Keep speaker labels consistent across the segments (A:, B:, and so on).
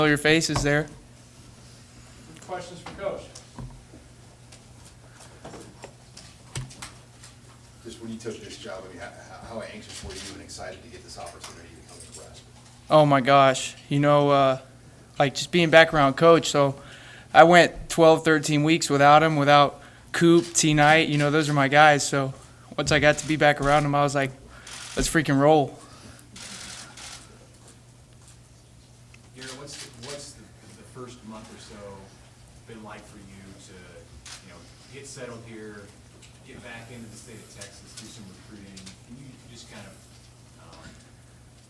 A: Your faces there.
B: Questions for Coach?
C: Just when you took this job, I mean, how anxious were you and excited to get this opportunity to come to Nebraska?
A: Oh my gosh, like just being back around Coach. So I went 12, 13 weeks without him, without Coop, T. Knight. Those are my guys. So once I got to be back around him, I was like, let's freaking roll.
B: Garret, what's the first month or so been like for you to, get settled here, get back into the state of Texas, do some recruiting? Can you just kind of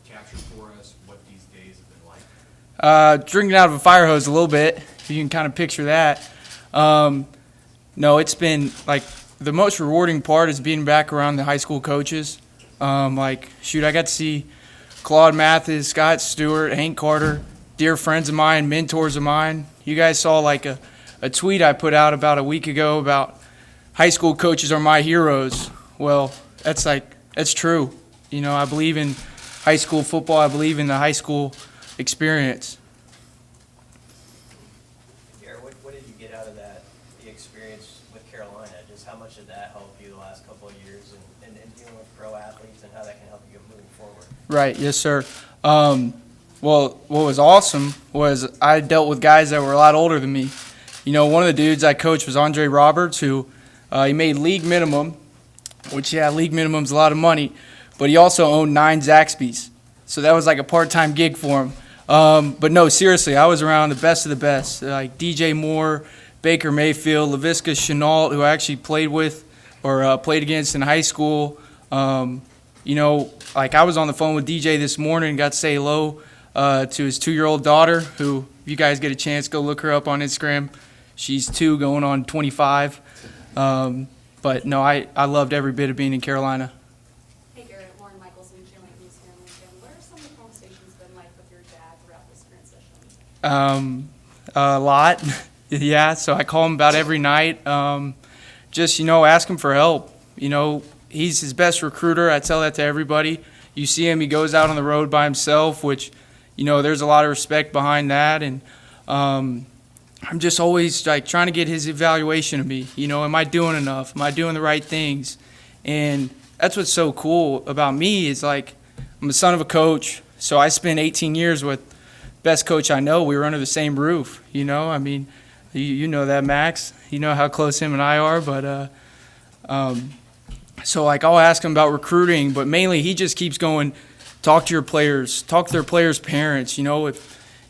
B: capture for us what these days have been like?
A: Drinking out of a fire hose a little bit, if you can kind of picture that. No, it's been like the most rewarding part is being back around the high school coaches. I got to see Claude Mathis, Scott Stewart, Hank Carter, dear friends of mine, mentors of mine. You guys saw like a tweet I put out about a week ago about high school coaches are my heroes. Well, that's true. I believe in high school football. I believe in the high school experience.
D: Garret, what did you get out of the experience with Carolina? Just how much did that help you the last couple of years and dealing with pro athletes and how that can help you moving forward?
A: Right, yes, sir. Well, what was awesome was I dealt with guys that were a lot older than me. One of the dudes I coached was Andre Roberts, who he made league minimum, which, league minimum's a lot of money, but he also owned 9 Zaxby's. So that was like a part-time gig for him. But no, seriously, I was around the best of the best, like DJ Moore, Baker Mayfield, Laviska Chenault, who I actually played with or played against in high school. I was on the phone with DJ this morning and got to say hello to his 2-year-old daughter, who, if you guys get a chance, go look her up on Instagram. She's 2 going on 25. But no, I loved every bit of being in Carolina.
E: Hey Garret, Lauren Michaelson, Cheerleading News here in Lincoln. What are some of the conversations been like with your dad throughout this transition?
A: A lot. Yeah, so I call him about every night. Just, ask him for help. He's his best recruiter. I tell that to everybody. You see him, he goes out on the road by himself, which, there's a lot of respect behind that. And I'm just always like trying to get his evaluation of me. Am I doing enough? Am I doing the right things? And that's what's so cool about me is like I'm the son of a coach, so I spent 18 years with the best coach I know. We were under the same roof, you know that, Max. You know how close him and I are, but so like I'll ask him about recruiting, but mainly he just keeps going, talk to your players, talk to their players' parents.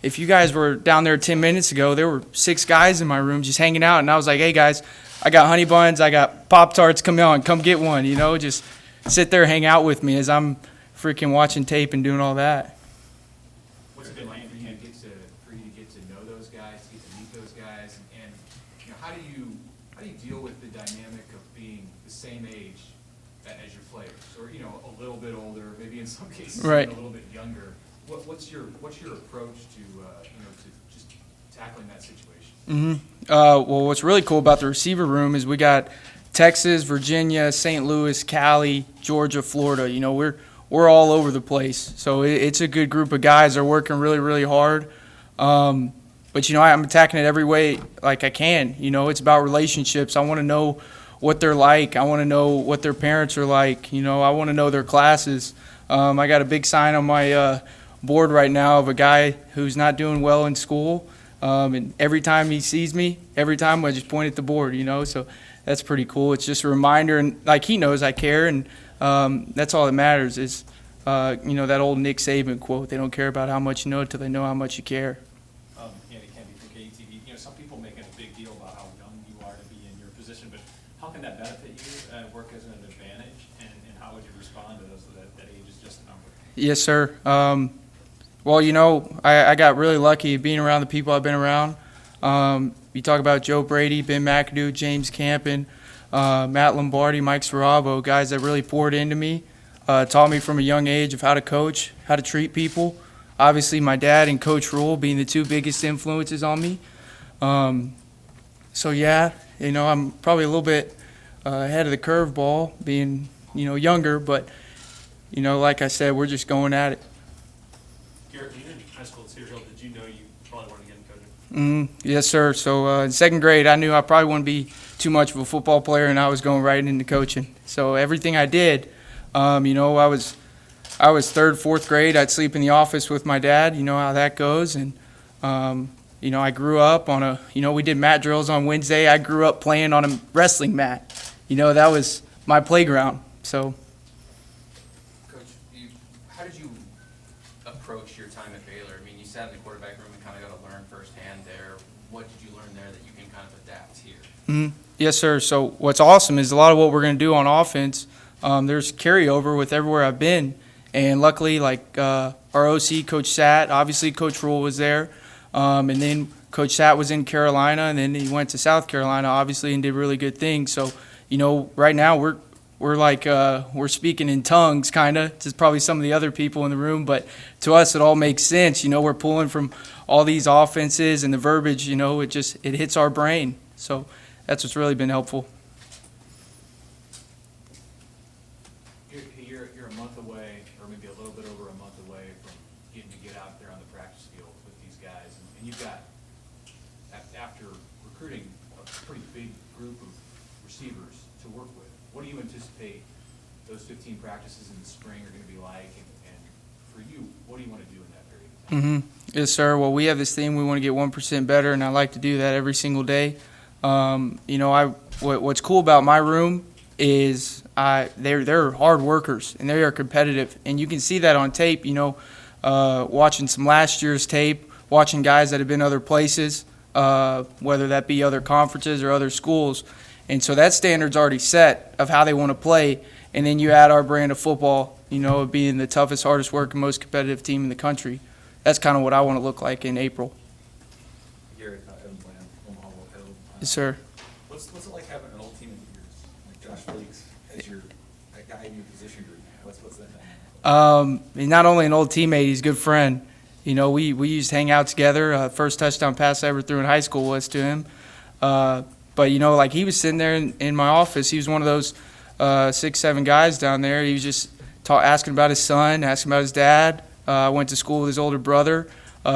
A: If you guys were down there 10 minutes ago, there were 6 guys in my room just hanging out, and I was like, hey guys, I got honey buns, I got Pop-Tarts, come on, come get one, just sit there, hang out with me as I'm freaking watching tape and doing all that.
B: What's it been like for you to get to know those guys, to get to meet those guys, and how do you deal with the dynamic of being the same age as your players, or a little bit older, maybe in some cases
A: Right.
B: even a little bit younger? What's your approach to to just tackling that situation?
A: Well, what's really cool about the receiver room is we got Texas, Virginia, St. Louis, Cali, Georgia, Florida. We're all over the place. So it's a good group of guys. They're working really, really hard. But I'm attacking it every way like I can. It's about relationships. I want to know what they're like. I want to know what their parents are like. I want to know their classes. I got a big sign on my board right now of a guy who's not doing well in school. And every time he sees me, every time I just point at the board, so that's pretty cool. It's just a reminder, and like he knows I care, and that's all that matters is, that old Nick Saban quote, they don't care about how much you know until they know how much you care.
F: Andy Kennedy from KETV. Some people making a big deal about how young you are to be in your position, but how can that benefit you and work as an advantage, and how would you respond to those so that age is just a number?
A: Yes, sir. Well, I got really lucky being around the people I've been around. You talk about Joe Brady, Ben McAdoo, James Campen, Matt Lombardi, Mike Sarabo, guys that really poured into me, taught me from a young age of how to coach, how to treat people. Obviously, my dad and Coach Rule being the 2 biggest influences on me. So, yeah, I'm probably a little bit ahead of the curveball being, younger, but, like I said, we're just going at it.
F: Garret, being in high school at Cedar Hill, did you know you probably always wanted to get in coaching?
A: Yes, sir. So in second grade, I knew I probably wouldn't be too much of a football player, and I was going right into coaching. So everything I did, I was third, fourth grade. I'd sleep in the office with my dad. You know how that goes. And I grew up on we did mat drills on Wednesday. I grew up playing on a wrestling mat. That was my playground. So.
G: Coach, how did you approach your time at Baylor? I mean, you sat in the quarterback room and kind of got to learn firsthand there. What did you learn there that you can kind of adapt here?
A: Yes, sir. So what's awesome is a lot of what we're going to do on offense, there's carryover with everywhere I've been. And luckily, our OC, Coach Satt, obviously Coach Rule was there. And then Coach Satt was in Carolina, and then he went to South Carolina, obviously, and did really good things. So, right now we're speaking in tongues, kind of, to probably some of the other people in the room. But to us, it all makes sense. We're pulling from all these offenses, and the verbiage, it hits our brain. So that's what's really been helpful.
B: You're a month away, or maybe a little bit over a month away from getting to get out there on the practice field with these guys. And you've got, after recruiting a pretty big group of receivers to work with, what do you anticipate those 15 practices in the spring are going to be like? And for you, what do you want to do in that period of time?
A: Yes, sir. Well, we have this thing, we want to get 1% better, and I like to do that every single day. What's cool about my room is they're hard workers, and they are competitive. And you can see that on tape, watching some last year's tape, watching guys that have been other places, whether that be other conferences or other schools. And so that standard's already set of how they want to play. And then you add our brand of football, being the toughest, hardest working, most competitive team in the country. That's kind of what I want to look like in April.
H: Garret, Evan Bland, Omaha Hill.
A: Yes, sir.
H: What's it like having an old teammate of yours, like Josh Fleeks, as a guy in your position group? What's that?
A: He's not only an old teammate, he's a good friend. We used to hang out together. First touchdown pass I ever threw in high school was to him. But, he was sitting there in my office. He was one of those 6, 7 guys down there. He was just asking about his son, asking about his dad. I went to school with his older brother.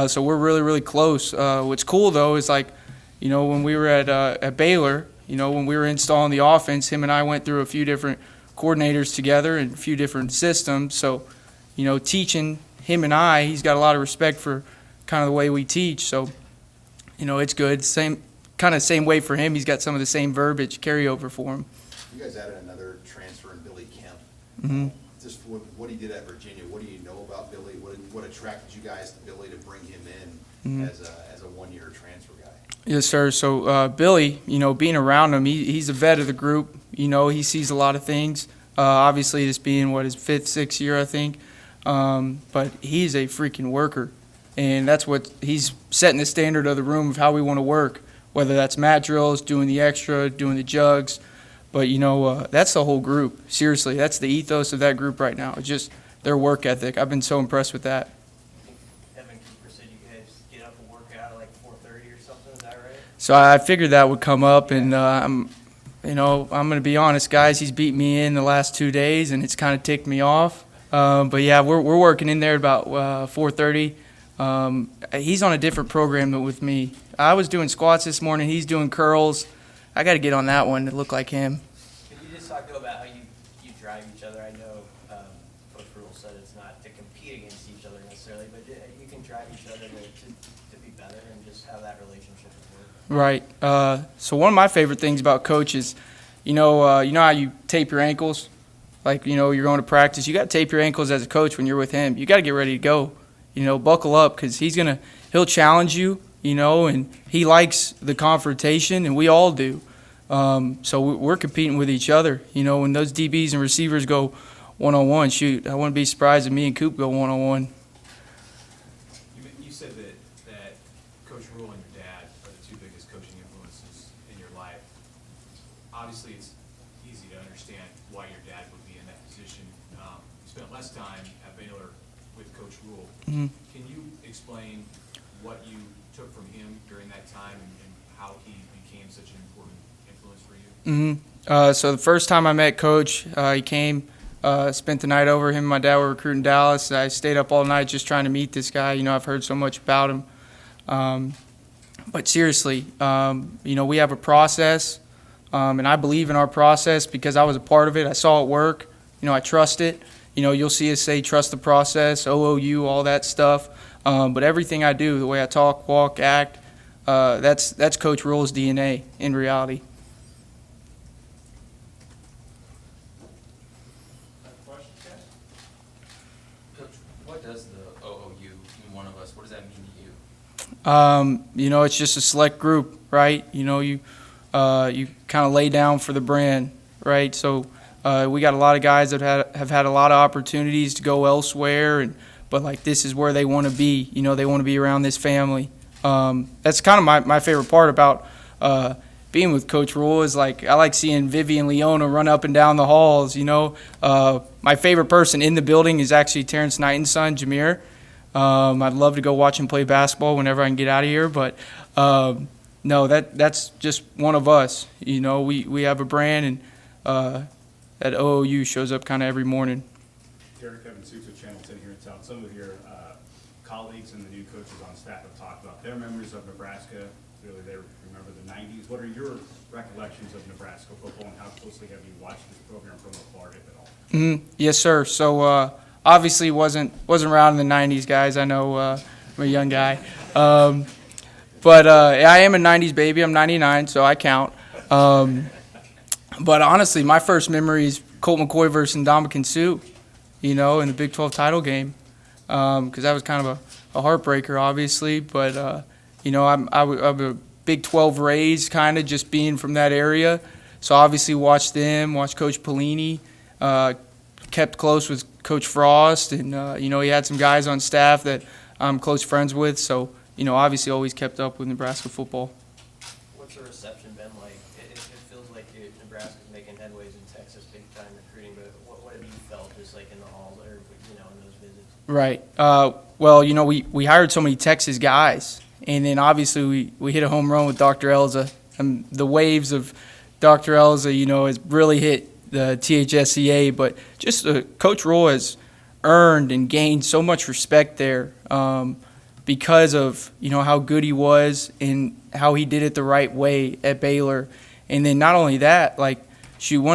A: So we're really, really close. What's cool, though, is when we were at Baylor, when we were installing the offense, him and I went through a few different coordinators together and a few different systems. So, teaching him and he's got a lot of respect for kind of the way we teach. So, it's good. Same way for him. He's got some of the same verbiage carryover for him.
C: You guys added another transfer in Billy Kemp.
A: Mm-hmm.
C: Just what he did at Virginia, what do you know about Billy? What attracted you guys to Billy to bring him in as a one-year transfer guy?
A: Yes, sir. So Billy, being around him, he's a vet of the group. He sees a lot of things. Obviously, this being his 5th, 6th year, I think. But he's a freaking worker, and that's what he's setting the standard of the room of how we want to work. Whether that's mat drills, doing the extra, doing the jugs, but that's the whole group. Seriously, that's the ethos of that group right now. It's just their work ethic. I've been so impressed with that.
D: Evan Cooper said you guys get up and work out at like 4:30 or something. Is that right?
A: So I figured that would come up, and I'm going to be honest, guys. He's beat me in the last 2 days, and it's kind of ticked me off. But yeah, we're working in there about 4:30. He's on a different program than with me. I was doing squats this morning. He's doing curls. I got to get on that one to look like him.
D: Could you just talk about how you drive each other? I know Coach Rule said it's not to compete against each other necessarily, but you can drive each other to be better and just have that relationship at work.
A: Right. So one of my favorite things about Coach is, you know how you tape your ankles? You're going to practice. You got to tape your ankles as a coach when you're with him. You got to get ready to go. Buckle up because he'll challenge you, and he likes the confrontation, and we all do. So we're competing with each other. When those DBs and receivers go one-on-one, shoot, I wouldn't be surprised if me and Coop go one-on-one.
B: You said that Coach Rule and your dad are the 2 biggest coaching influences in your life. Obviously, it's easy to understand why your dad would be in that position. You spent less time at Baylor with Coach Rule.
A: Mm-hmm.
B: Can you explain what you took from him during that time and how he became such an important influence for you?
A: Mm-hmm. So the first time I met Coach, he came, spent the night over. Him and my dad were recruiting Dallas. I stayed up all night just trying to meet this guy. I've heard so much about him. But seriously, we have a process, and I believe in our process because I was a part of it. I saw it work. I trust it. You'll see us say trust the process, OOU, all that stuff. But everything I do, the way I talk, walk, act, that's Coach Rule's DNA in reality.
F: Questions, guys?
G: Coach, what does the OOU mean, one of us, what does that mean to you?
A: It's just a select group, right? You kind of lay down for the brand, right? So we got a lot of guys that have had a lot of opportunities to go elsewhere, but like this is where they want to be. They want to be around this family. That's kind of my favorite part about being with Coach Rule is like I like seeing Vivi and Leona run up and down the halls. My favorite person in the building is actually Terrence Knighton's son, Jameer. I'd love to go watch him play basketball whenever I can get out of here, but no, that's just one of us. We have a brand, and that OOU shows up kind of every morning.
B: Garret, Kevin Sukes with Channel 10 here in town. Some of your colleagues and the new coaches on staff have talked about their memories of Nebraska. Really, they remember the 90s. What are your recollections of Nebraska football, and how closely have you watched this program from afar, if at all?
A: Yes, sir. So obviously wasn't around in the 90s, guys. I know I'm a young guy. But I am a 90s baby. I'm 99, so I count. But honestly, my first memory is Colt McCoy versus Ndamukong Suh, in the Big 12 title game, because that was kind of a heartbreaker, obviously. But, I'm a Big 12 raised, kind of just being from that area. So obviously watched them, watched Coach Pelini, kept close with Coach Frost, and, he had some guys on staff that I'm close friends with. So, obviously always kept up with Nebraska football.
D: What's the reception been like? It feels like Nebraska's making headways in Texas, big time recruiting, but what have you felt just like in the halls or, in those visits?
A: Right. Well, we hired so many Texas guys, and then obviously we hit a home run with Dr. Elza. And the waves of Dr. Elza, has really hit the THSCA, but just Coach Rule has earned and gained so much respect there because of, how good he was and how he did it the right way at Baylor. And then not only that, one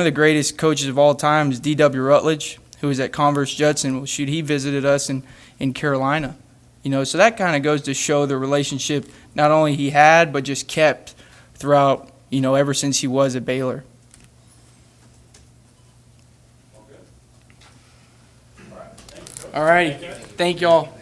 A: of the greatest coaches of all time is D.W. Rutledge, who was at Converse Judson. Well, he visited us in Carolina. So that kind of goes to show the relationship not only he had, but just kept throughout, ever since he was at Baylor. All righty. Thank y'all.